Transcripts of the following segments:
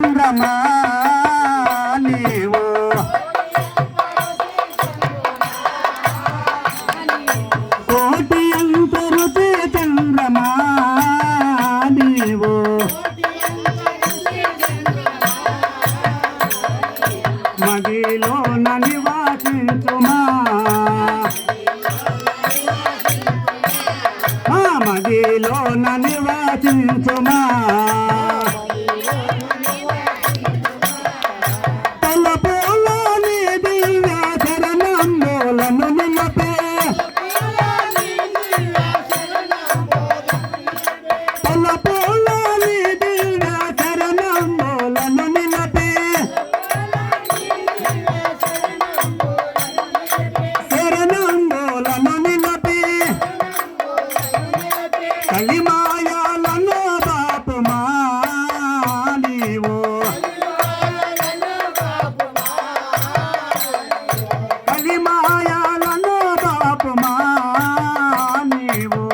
చంద్రమా నీవు కోటి అంతరుతే చంద్రమా నీవు మదిలోన నివాసించుమా మదిలోన నివాసించుమా కలిమాయాలను బాపుమా నీవు కలిమాయాలను బాపుమా నీవు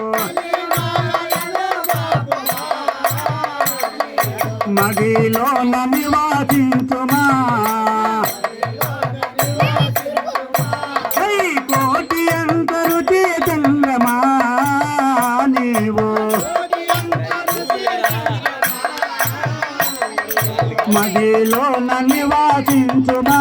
మదిలోన నివాసించుమా కోటి అంతరు చంద్రమా నీవు మదిలోన నివాసించుమా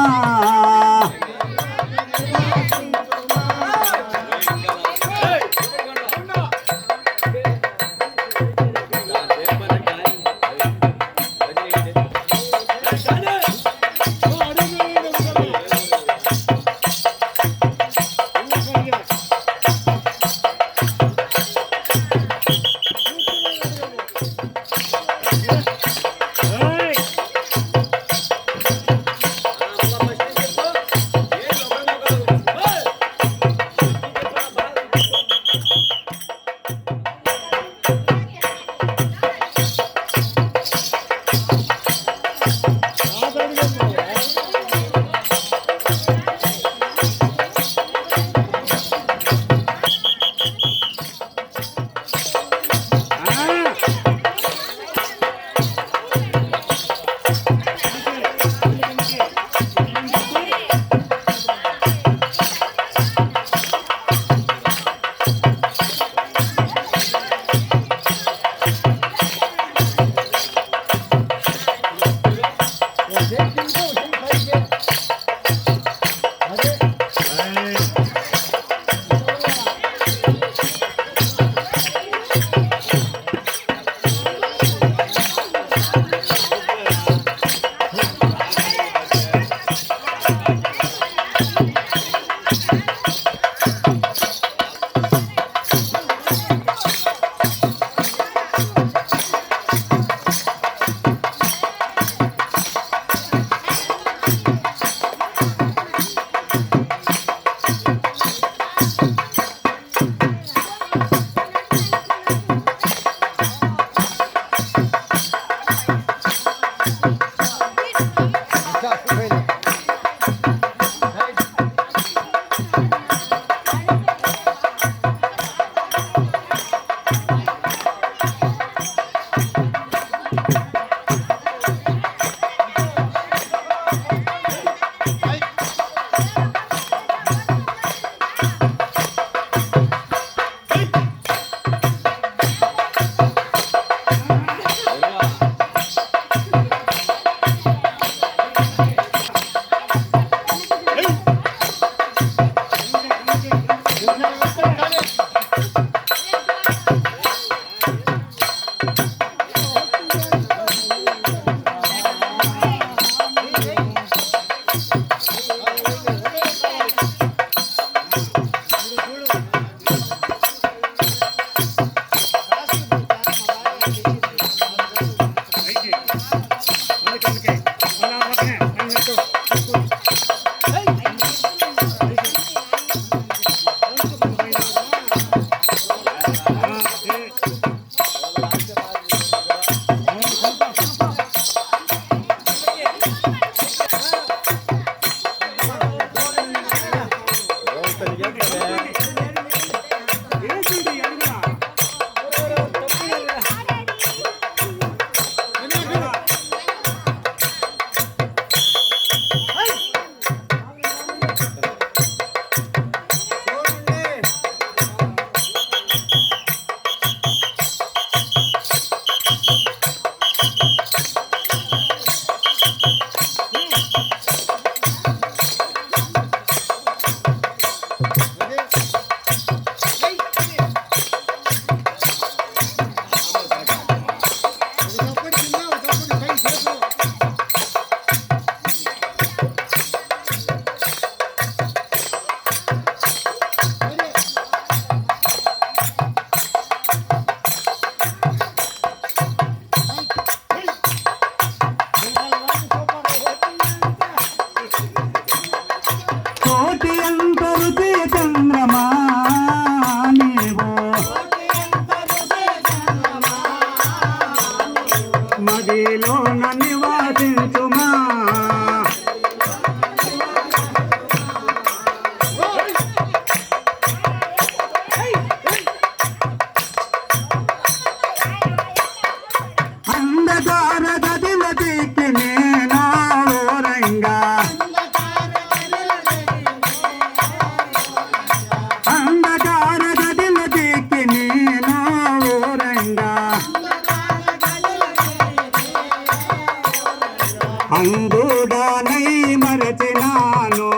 అందుడానై మరచినాను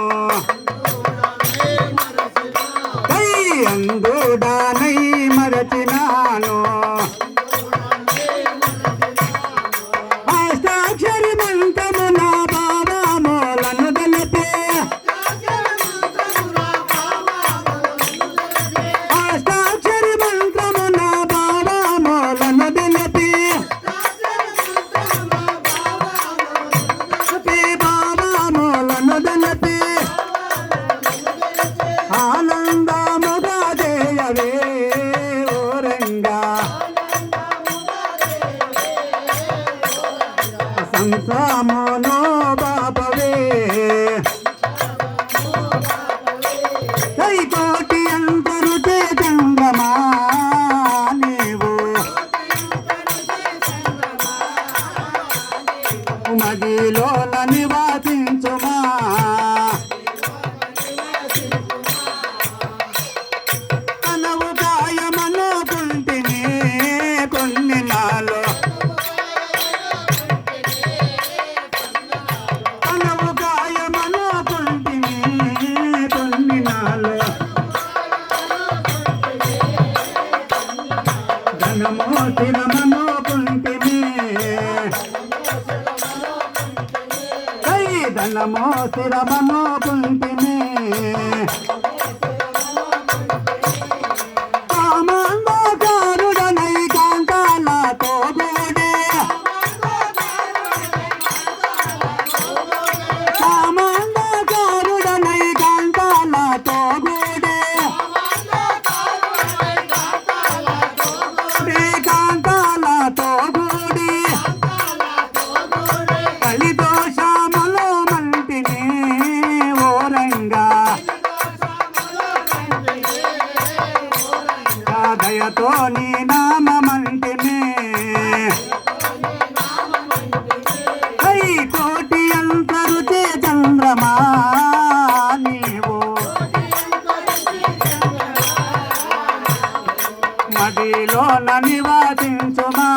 అందుడానై మరచినాను అష్టాక్షరి మంత్రము నా భావములను తెలిపే అష్టాక్షరి మంత్రము నా భావములను తెలిపే భావములను తెలిపే ఆనందముగా చేయవే ఓరంగా సంసామును బాపవే కోటి అంతరు చంద్రమా నీవు మదిలోన నివాసించుమా కనవు గాయమనుకుంటిని కొన్ని నాలో కనవు గాయమనుకుంటిని కొన్ని నాలో ధనమో స్థిరమనుకుంటిని ధనమో స్థిరమనుకుంటిని కామాంధకారుడనై కాంతాలతో గూడే కామాంధకారుడనై కాంతాలతో గూడే కాంతాలతో గూడి కలిదోషములు మంటిని ఓరంగా దయతో నీ నామంటిని కోటి అంతరు చంద్రమా నీవు మదిలోన నివాసించుమా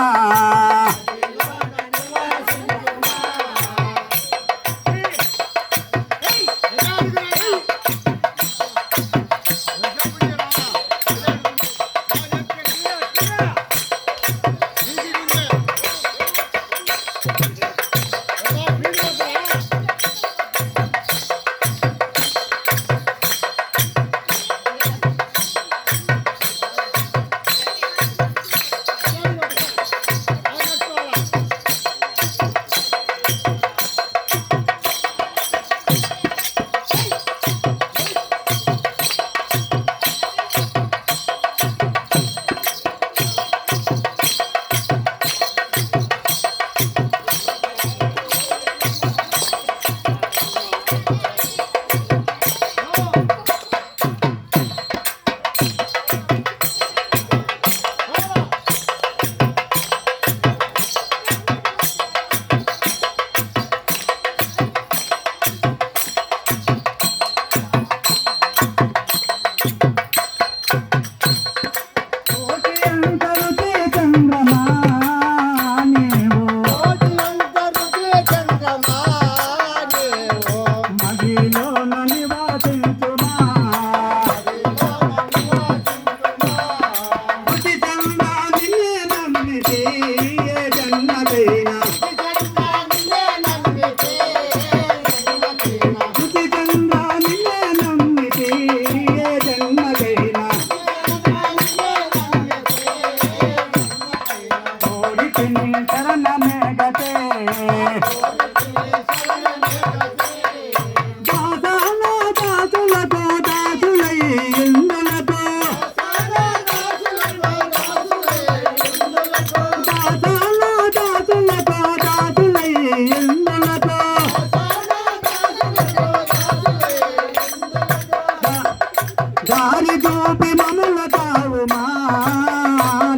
దారి చూపి మమ్ముల తావుమా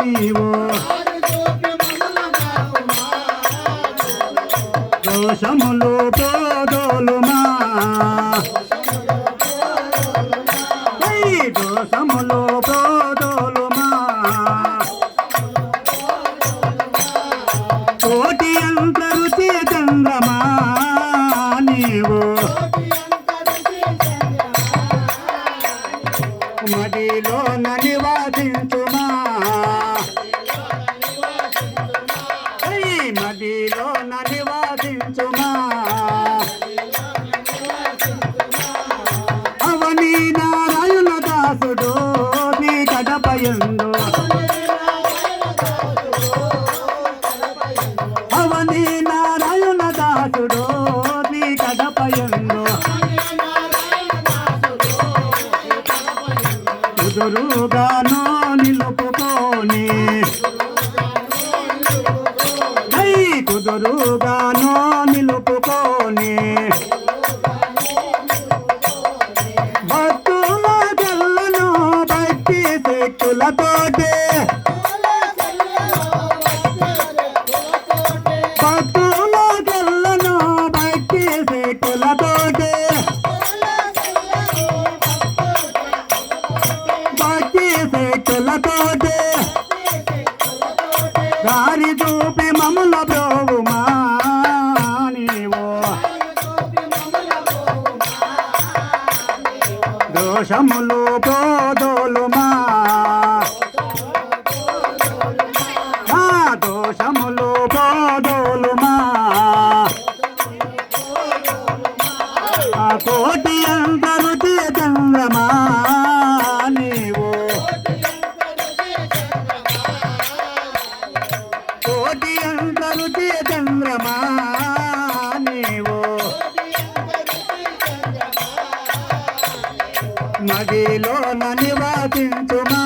నీవు దోషములు పోదోలుమా దోషములు పోదోలుమా కోటి అంతరు చంద్రమా కుదురుగానో నిలుపుకొని కుదురుగానో నిలుపుకొని భక్తుల గెల్లను భక్తి శక్తులతోటే భక్తుల గెల్లను భక్తి శక్తులతోటే భక్తి శక్తులతోటే దారి చూపి మమ్ముల బ్రోవుమా నీవో దోషములు పోదోలుమా దోషములు పోదోలుమా కోటి అందరు చంద్రమా నీవో కోటి అందరు చంద్రమా నీవో మదిలో నివాసించుమా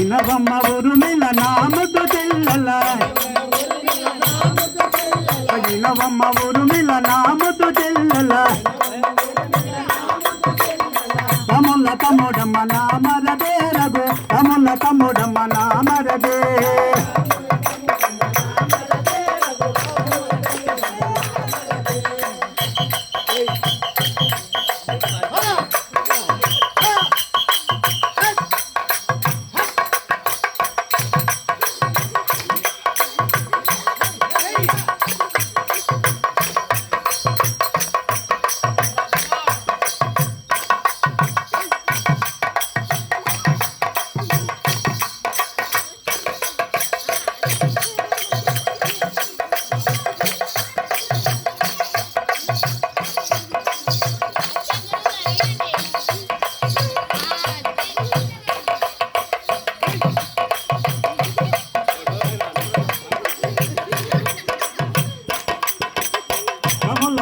ఇనవమ్మ ఉరుమిల నామతో చెల్లల ఇనవమ్మ ఉరుమిల నామతో చెల్లల తముల తమ్ముడమ్మ నామరదే రఘు తముల తమ్ముడమ్మ నామరదే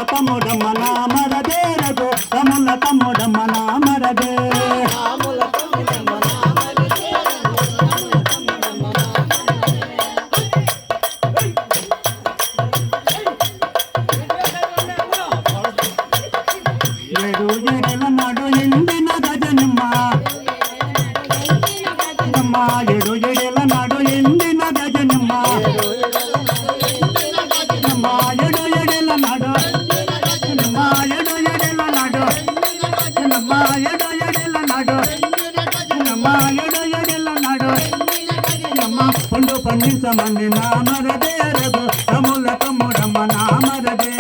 తమ్ముడమ్మ నామరదే రఘు తముల తమ్ముడమ్మ నామరదే ఏడు ఏడల నాడు ఎండిన గజనమ్మ ఏడు ఏడల నాడు ఎండిన గజనమ్మ ఏడు ఏడల నాడు పండు పండించమంది నామరదే రఘు తముల తమ్ముడమ్మ నామరదే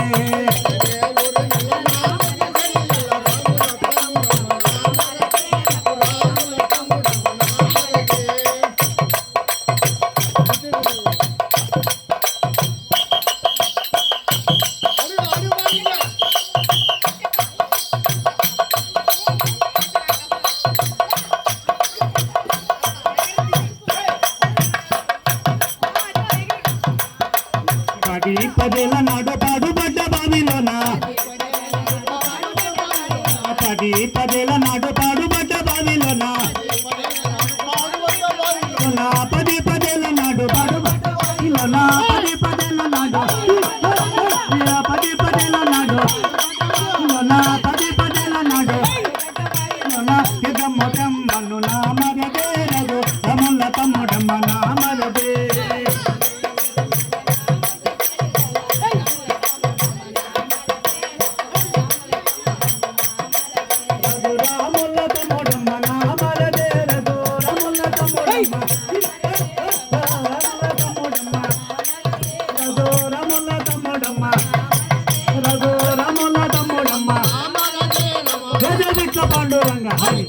పదేల నాడు పాడుబడ్డ బావిలోన పదేల నాడు పాడుబడ్డ బావిలోన పదేల నాడు పాడుబడ్డ బావిలోన పదేల నాడు పదేల నాడు పదేల నాడు బ్రహ్మను నామరదే రఘు తముల తమ్ముడమ్మ నామరదే రఘు రముల తమ్ముడమ్మ విట్ల పాండురంగ హరి